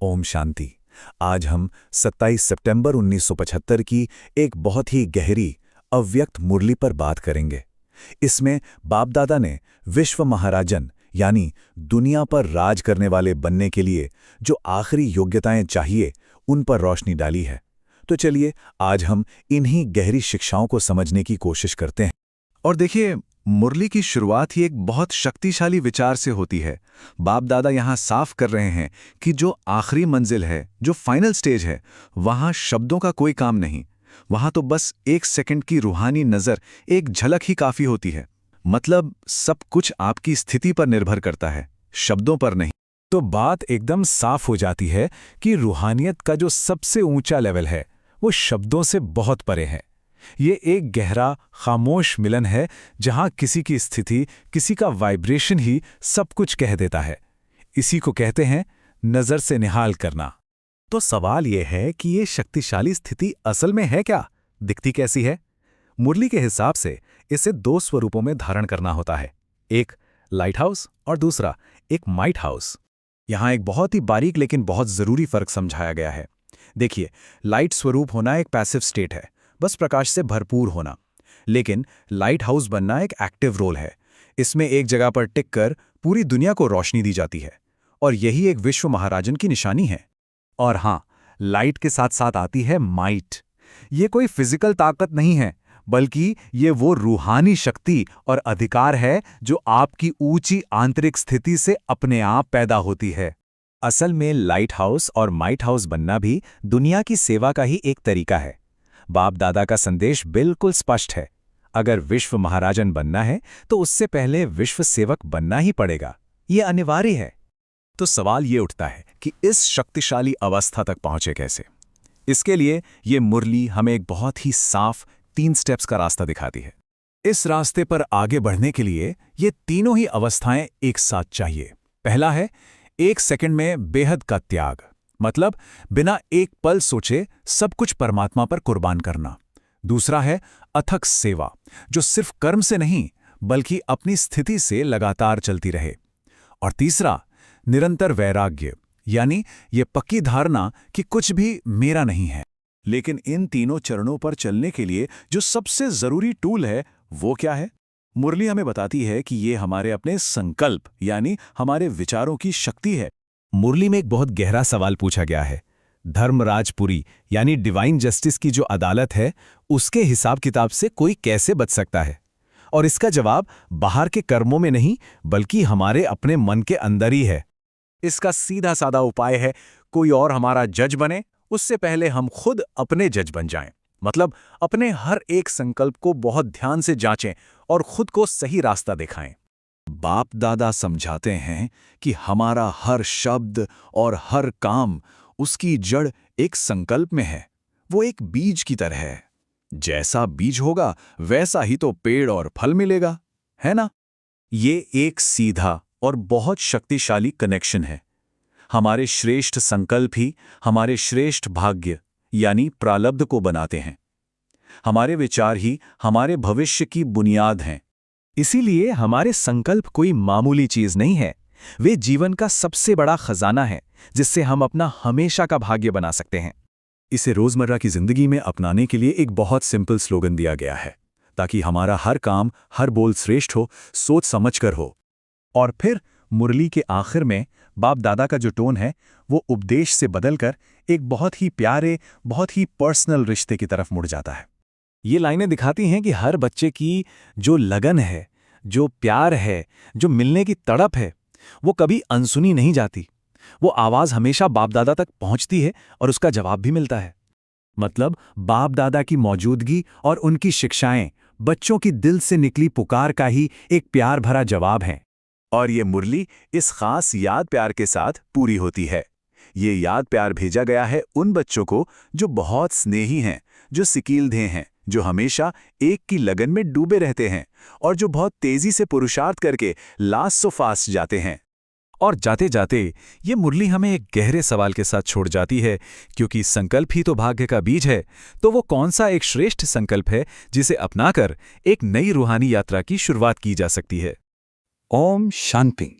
ओम शांति। आज हम 27 सितंबर 1975 की एक बहुत ही गहरी, अव्यक्त मुरली पर बात करेंगे। इसमें बाप दादा ने विश्व महाराजन यानी दुनिया पर राज करने वाले बनने के लिए जो आखिरी योग्यताएं चाहिए, उन पर रोशनी डाली है। तो चलिए आज हम इन्हीं गहरी शिक्षाओं को समझने की कोशिश करते हैं। और देखिए, मुरली की शुरुआत ही एक बहुत शक्तिशाली विचार से होती है। बाप दादा यहाँ साफ कर रहे हैं कि जो आखिरी मंजिल है, जो फाइनल स्टेज है, वहाँ शब्दों का कोई काम नहीं। वहाँ तो बस एक सेकंड की रूहानी नज़र, एक झलक ही काफ़ी होती है। मतलब सब कुछ आपकी स्थिति पर निर्भर करता है, शब्दों पर नहीं। तो बात एकदम साफ हो जाती है कि रूहानियत का जो सबसे ऊंचा लेवल है, वो शब्दों से बहुत परे है। ये एक गहरा, खामोश मिलन है जहां किसी की स्थिति, किसी का वाइब्रेशन ही सब कुछ कह देता है। इसी को कहते हैं नज़र से निहाल करना। तो सवाल यह है कि ये शक्तिशाली स्थिति असल में है क्या, दिखती कैसी है? मुरली के हिसाब से इसे दो स्वरूपों में धारण करना होता है, एक लाइट हाउस और दूसरा एक माइट हाउस। यहाँ एक बहुत ही बारीक लेकिन बहुत ज़रूरी फर्क समझाया गया है। देखिए, लाइट स्वरूप होना एक पैसिव स्टेट है, बस प्रकाश से भरपूर होना। लेकिन लाइट हाउस बनना एक एक्टिव रोल है। इसमें एक जगह पर टिक कर पूरी दुनिया को रोशनी दी जाती है, और यही एक विश्व महाराजन की निशानी है। और हाँ, लाइट के साथ साथ आती है माइट। ये कोई फिजिकल ताकत नहीं है, बल्कि ये वो रूहानी शक्ति और अधिकार है जो आपकी ऊंची आंतरिक स्थिति से अपने आप पैदा होती है। असल में लाइट हाउस और माइट हाउस बनना भी दुनिया की सेवा का ही एक तरीका है। बाप दादा का संदेश बिल्कुल स्पष्ट है। अगर विश्व महाराजन बनना है तो उससे पहले विश्व सेवक बनना ही पड़ेगा। ये अनिवार्य है। तो सवाल ये उठता है कि इस शक्तिशाली अवस्था तक पहुंचे कैसे? इसके लिए ये मुरली हमें एक बहुत ही साफ 3 स्टेप्स का रास्ता दिखाती है। इस रास्ते पर आगे बढ़ने के लिए ये तीनों ही अवस्थाएं एक साथ चाहिए। पहला है 1 सेकंड में बेहद का त्याग, मतलब बिना एक पल सोचे सब कुछ परमात्मा पर कुर्बान करना। दूसरा है अथक सेवा, जो सिर्फ कर्म से नहीं बल्कि अपनी स्थिति से लगातार चलती रहे। और तीसरा निरंतर वैराग्य, यानी ये पक्की धारणा कि कुछ भी मेरा नहीं है। लेकिन इन तीनों चरणों पर चलने के लिए जो सबसे जरूरी टूल है, वो क्या है? मुरली हमें बताती है कि ये हमारे अपने संकल्प यानी हमारे विचारों की शक्ति है। मुरली में एक बहुत गहरा सवाल पूछा गया है। धर्मराजपुरी यानी डिवाइन जस्टिस की जो अदालत है, उसके हिसाब किताब से कोई कैसे बच सकता है? और इसका जवाब बाहर के कर्मों में नहीं बल्कि हमारे अपने मन के अंदर ही है। इसका सीधा साधा उपाय है, कोई और हमारा जज बने उससे पहले हम खुद अपने जज बन जाएं। मतलब अपने हर एक संकल्प को बहुत ध्यान से जांचें और खुद को सही रास्ता दिखाएं। बाप दादा समझाते हैं कि हमारा हर शब्द और हर काम, उसकी जड़ एक संकल्प में है। वो एक बीज की तरह है। जैसा बीज होगा वैसा ही तो पेड़ और फल मिलेगा, है ना? ये एक सीधा और बहुत शक्तिशाली कनेक्शन है। हमारे श्रेष्ठ संकल्प ही हमारे श्रेष्ठ भाग्य यानी प्रारब्ध को बनाते हैं। हमारे विचार ही हमारे भविष्य की बुनियाद हैं। इसीलिए हमारे संकल्प कोई मामूली चीज नहीं है, वे जीवन का सबसे बड़ा खजाना है जिससे हम अपना हमेशा का भाग्य बना सकते हैं। इसे रोजमर्रा की जिंदगी में अपनाने के लिए एक बहुत सिंपल स्लोगन दिया गया है, ताकि हमारा हर काम, हर बोल श्रेष्ठ हो, सोच समझकर हो। और फिर मुरली के आखिर में बाप दादा का जो टोन है, वो उपदेश से बदलकर एक बहुत ही प्यारे, बहुत ही पर्सनल रिश्ते की तरफ मुड़ जाता है। ये लाइनें दिखाती हैं कि हर बच्चे की जो लगन है, जो प्यार है, जो मिलने की तड़प है, वो कभी अनसुनी नहीं जाती। वो आवाज़ हमेशा बाप दादा तक पहुंचती है और उसका जवाब भी मिलता है। मतलब बाप दादा की मौजूदगी और उनकी शिक्षाएं बच्चों की दिल से निकली पुकार का ही एक प्यार भरा जवाब है। और ये मुरली इस खास याद प्यार के साथ पूरी होती है। ये याद प्यार भेजा गया है उन बच्चों को जो बहुत स्नेही हैं, जो सिकीलधे हैं, जो हमेशा एक की लगन में डूबे रहते हैं और जो बहुत तेजी से पुरुषार्थ करके लास्ट सो फास्ट जाते हैं। और जाते जाते ये मुरली हमें एक गहरे सवाल के साथ छोड़ जाती है, क्योंकि संकल्प ही तो भाग्य का बीज है। तो वो कौन सा एक श्रेष्ठ संकल्प है जिसे अपनाकर एक नई रूहानी यात्रा की शुरुआत की जा सकती है? ओम शांति।